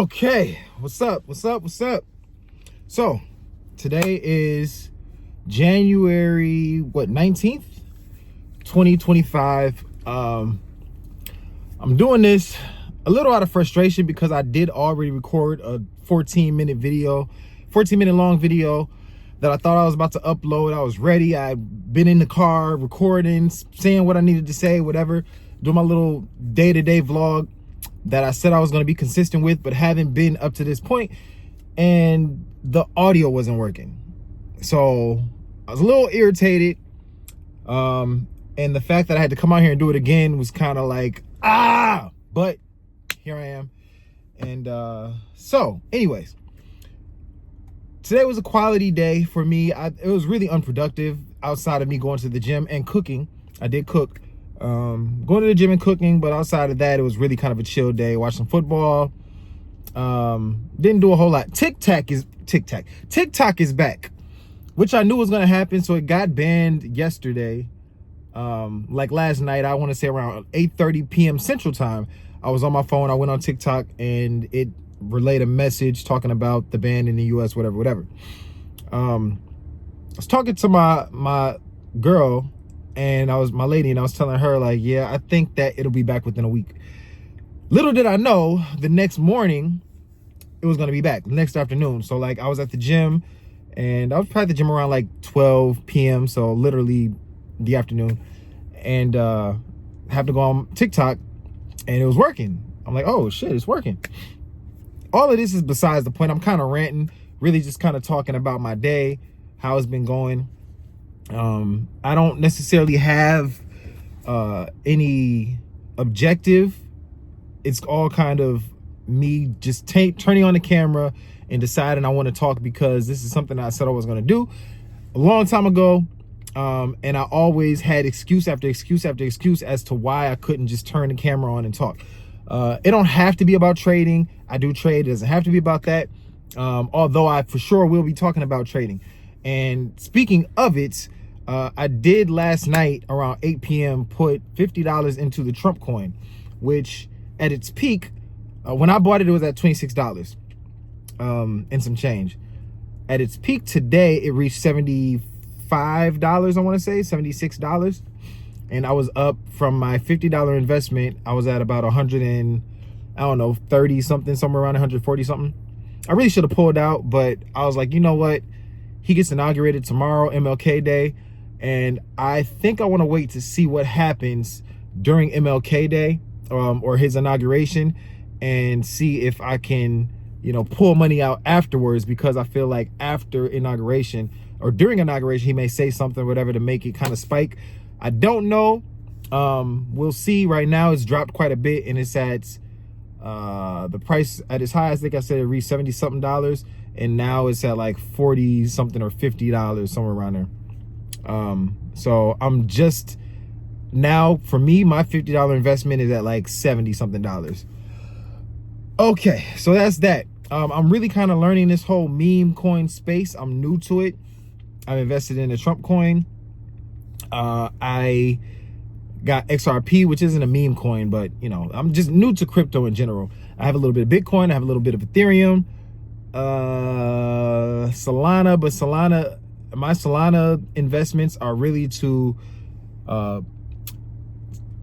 Okay, what's up? So, today is January 19th, 2025. I'm doing this a little out of frustration because I did already record a 14-minute long video that I thought I was about to upload. I was ready. I'd been in the car recording, saying what I needed to say, whatever, doing my little day-to-day vlog that I said I was going to be consistent with, but haven't been up to this point, and the audio wasn't working. So I was a little irritated, and the fact that I had to come out here and do it again was kind of like, but here I am. And so anyways, today was a quality day for me. It was really unproductive outside of me going to the gym and cooking. I did cook. Going to the gym and cooking, but outside of that, it was really kind of a chill day. Watched some football. Didn't do a whole lot. TikTok is back, which I knew was going to happen. So it got banned yesterday. Like last night, I want to say around 8:30 p.m. Central Time. I was on my phone. I went on TikTok and it relayed a message talking about the ban in the US, whatever. I was talking to my girl, and my lady, and I was telling her, like, yeah, I think that it'll be back within a week. Little did I know, the next morning it was going to be back, the next afternoon. So like, I was at the gym, and I was probably at the gym around like 12 p.m. So literally the afternoon, and have to go on TikTok, and it was working. I'm like, oh shit, it's working. All of this is besides the point. I'm kind of ranting, really just kind of talking about my day, how it's been going. I don't necessarily have any objective. It's all kind of me just turning on the camera and deciding I want to talk because this is something I said I was going to do a long time ago. And I always had excuse after excuse after excuse as to why I couldn't just turn the camera on and talk. It don't have to be about trading. I do trade. It doesn't have to be about that. Although I for sure will be talking about trading. And speaking of it, I did last night around 8 p.m. put $50 into the Trump coin, which at its peak, when I bought it, it was at $26 and some change. At its peak today, it reached $75, I want to say, $76. And I was up from my $50 investment. I was at about 100 and, I don't know, 30 something, somewhere around 140 something. I really should have pulled out, but I was like, you know what? He gets inaugurated tomorrow, MLK Day. And I think I want to wait to see what happens during MLK Day or his inauguration, and see if I can, pull money out afterwards, because I feel like after inauguration or during inauguration, he may say something, whatever, to make it kind of spike. I don't know. We'll see. Right now, it's dropped quite a bit, and it's at the price at its highest. I think I said it reached $70 something, and now it's at like 40 something or $50, somewhere around there. So I'm just now, for me, my $50 investment is at like 70 something dollars. Okay, so that's that. I'm really kind of learning this whole meme coin space. I'm new to it. I've invested in the Trump coin. I got XRP, which isn't a meme coin, but I'm just new to crypto in general. I have a little bit of Bitcoin. I have a little bit of Ethereum, Solana, but my Solana investments are really to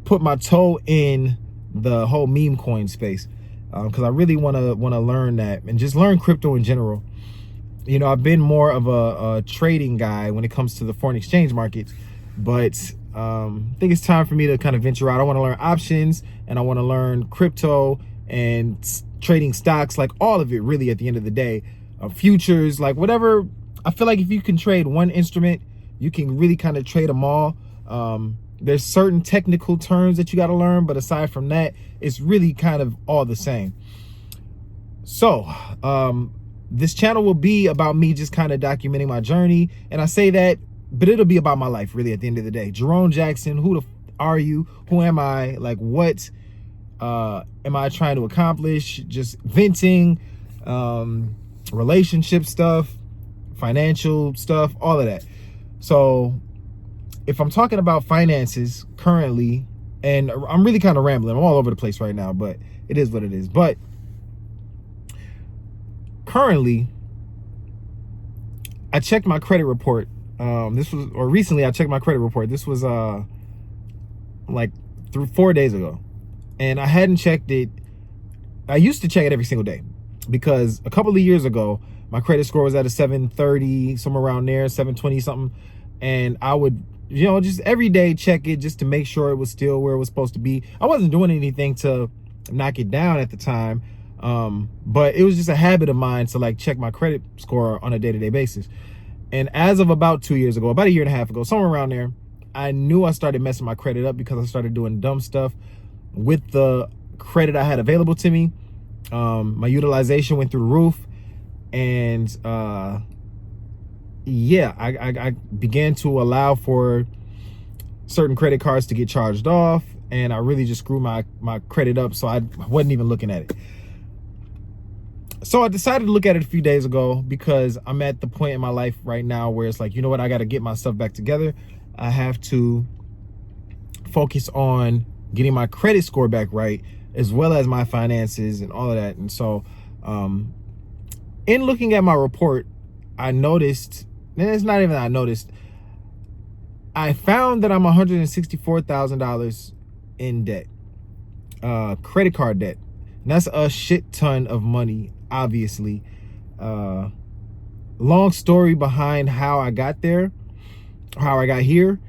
put my toe in the whole meme coin space, because I really want to learn that and just learn crypto in general. I've been more of a trading guy when it comes to the foreign exchange markets, but I think it's time for me to kind of venture out. I want to learn options, and I want to learn crypto and trading stocks, like all of it really at the end of the day. Futures, like whatever. I feel like if you can trade one instrument, you can really kind of trade them all. There's certain technical terms that you got to learn, but aside from that, it's really kind of all the same. So this channel will be about me just kind of documenting my journey. And I say that, but it'll be about my life really at the end of the day. Jerome Jackson, who are you? Who am I? Like, what am I trying to accomplish? Just venting, relationship stuff, financial stuff, all of that. So if I'm talking about finances currently, and I'm really kind of rambling, I'm all over the place right now, but it is what it is. But currently, I checked my credit report. Recently I checked my credit report. This was like 4 days ago, and I hadn't checked it. I used to check it every single day because a couple of years ago, my credit score was at a 730, somewhere around there, 720 something. And I would, just every day check it just to make sure it was still where it was supposed to be. I wasn't doing anything to knock it down at the time. But it was just a habit of mine to like check my credit score on a day-to-day basis. And as of about 2 years ago, about a year and a half ago, somewhere around there, I knew I started messing my credit up because I started doing dumb stuff with the credit I had available to me. My utilization went through the roof, and yeah, I began to allow for certain credit cards to get charged off, and I really just screwed my credit up, so I wasn't even looking at it. So I decided to look at it a few days ago because I'm at the point in my life right now where it's like, you know what, I got to get my stuff back together. I have to focus on getting my credit score back right, as well as my finances and all of that. And so in looking at my report, I noticed, and it's not even that I noticed, I found that I'm $164,000 in debt, credit card debt. And that's a shit ton of money, obviously. Long story behind how I got there, how I got here.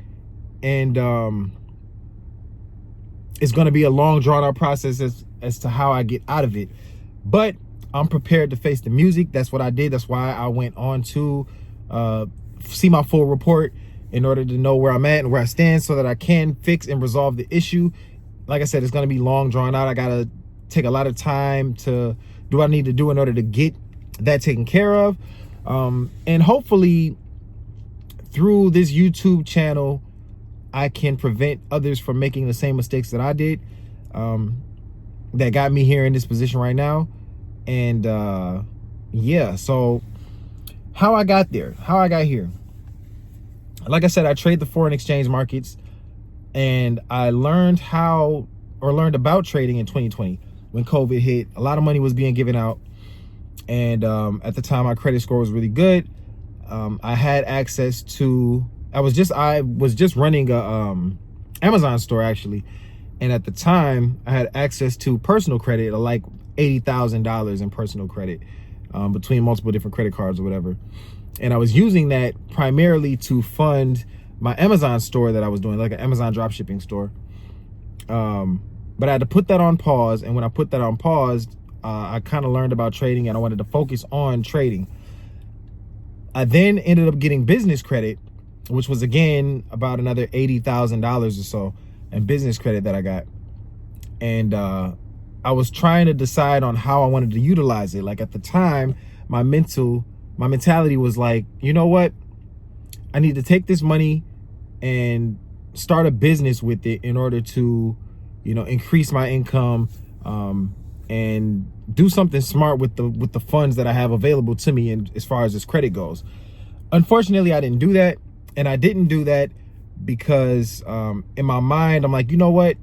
And it's going to be a long drawn out process as to how I get out of it. But I'm prepared to face the music. That's what I did. That's why I went on to see my full report in order to know where I'm at and where I stand so that I can fix and resolve the issue. Like I said, it's going to be long drawn out. I got to take a lot of time to do what I need to do in order to get that taken care of. And hopefully through this YouTube channel, I can prevent others from making the same mistakes that I did, that got me here in this position right now. And yeah, so how I got there, how I got here. Like I said, I trade the foreign exchange markets, and I learned about trading in 2020 when COVID hit. A lot of money was being given out, and at the time my credit score was really good. I had access to, I was just running a Amazon store actually, and at the time I had access to personal credit, like $80,000 in personal credit, between multiple different credit cards or whatever. And I was using that primarily to fund my Amazon store that I was doing, like an Amazon drop shipping store. But I had to put that on pause. And when I put that on pause, I kind of learned about trading, and I wanted to focus on trading. I then ended up getting business credit, which was again about another $80,000 or so in business credit that I got. And I was trying to decide on how I wanted to utilize it. Like at the time, my mentality was like, you know what? I need to take this money and start a business with it in order to, increase my income, and do something smart with the funds that I have available to me, and as far as this credit goes. Unfortunately, I didn't do that. And I didn't do that because in my mind, I'm like, you know what?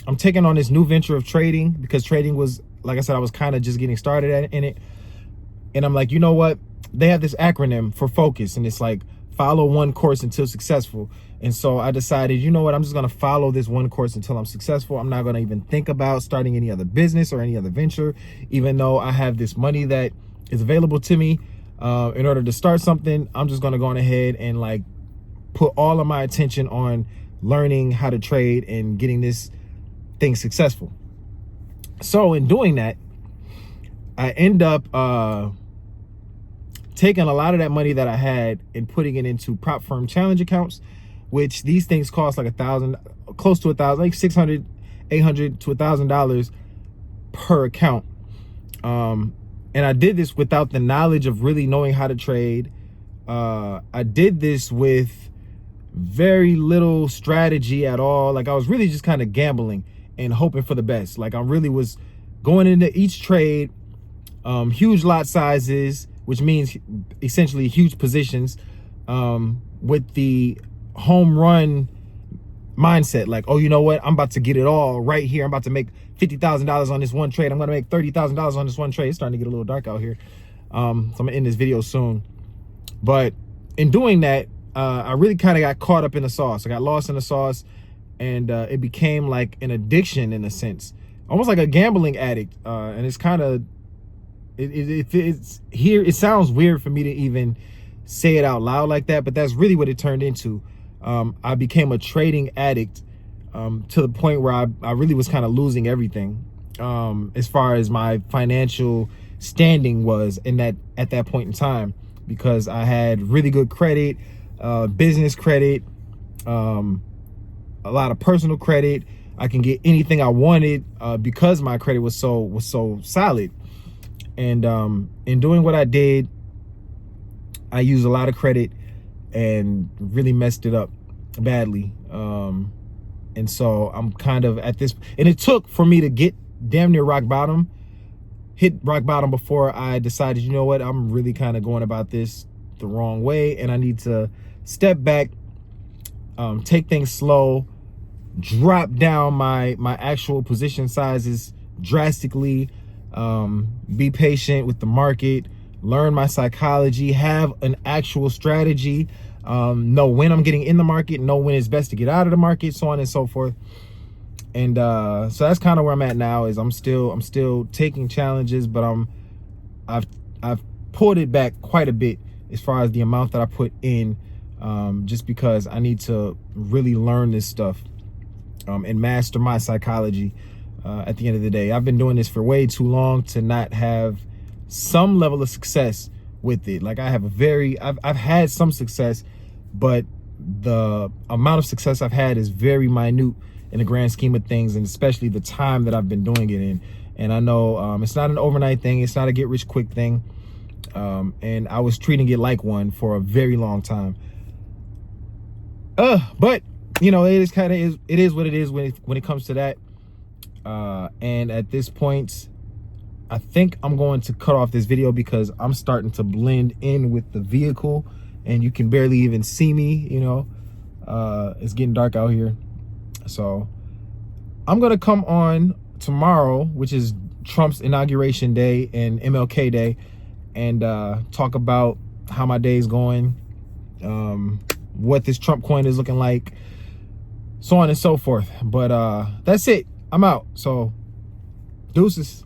I'm taking on this new venture of trading, because trading was, like I said, I was kind of just getting started in it. And I'm like, you know what? They have this acronym for focus, and it's like follow one course until successful. And so I decided, you know what? I'm just going to follow this one course until I'm successful. I'm not going to even think about starting any other business or any other venture, even though I have this money that is available to me. In order to start something, I'm just going to go on ahead and like put all of my attention on learning how to trade and getting this thing successful. So in doing that, I end up taking a lot of that money that I had and putting it into prop firm challenge accounts, which these things cost like $1,000, close to $1,000, like $600, $800 to $1,000 per account. And I did this without the knowledge of really knowing how to trade. I did this with very little strategy at all. Like I was really just kind of gambling and hoping for the best. Like I really was going into each trade, huge lot sizes, which means essentially huge positions, with the home run mindset. Like, oh, you know what? I'm about to get it all right here. I'm about to make $50,000 on this one trade. I'm going to make $30,000 on this one trade. It's starting to get a little dark out here. So I'm gonna end this video soon. But in doing that, I really kind of got caught up in the sauce. I got lost in the sauce, and it became like an addiction in a sense, almost like a gambling addict. And it's kind of, it's here. It sounds weird for me to even say it out loud like that, but that's really what it turned into. I became a trading addict, to the point where I really was kind of losing everything, as far as my financial standing was at that point in time, because I had really good credit, business credit, a lot of personal credit. I can get anything I wanted, because my credit was so solid. And in doing what I did, I used a lot of credit and really messed it up badly. And so I'm kind of at this, and it took for me to get damn near hit rock bottom before I decided, you know what, I'm really kind of going about this the wrong way, and I need to step back, take things slow, drop down my actual position sizes drastically, be patient with the market, learn my psychology, have an actual strategy, know when I'm getting in the market, know when it's best to get out of the market, so on and so forth. And so that's kind of where I'm at now. Is I'm still taking challenges, but I've pulled it back quite a bit as far as the amount that I put in, just because I need to really learn this stuff, and master my psychology. At the end of the day, I've been doing this for way too long to not have some level of success with it. Like I've had some success, but the amount of success I've had is very minute in the grand scheme of things, and especially the time that I've been doing it in. And I know it's not an overnight thing, it's not a get rich quick thing, and I was treating it like one for a very long time. But you know, it is what it is when it comes to that. And at this point, I think I'm going to cut off this video because I'm starting to blend in with the vehicle, and you can barely even see me. You know, it's getting dark out here. So I'm going to come on tomorrow, which is Trump's inauguration day and MLK Day, and talk about how my day is going, what this Trump coin is looking like, so on and so forth. But that's it. I'm out. So deuces.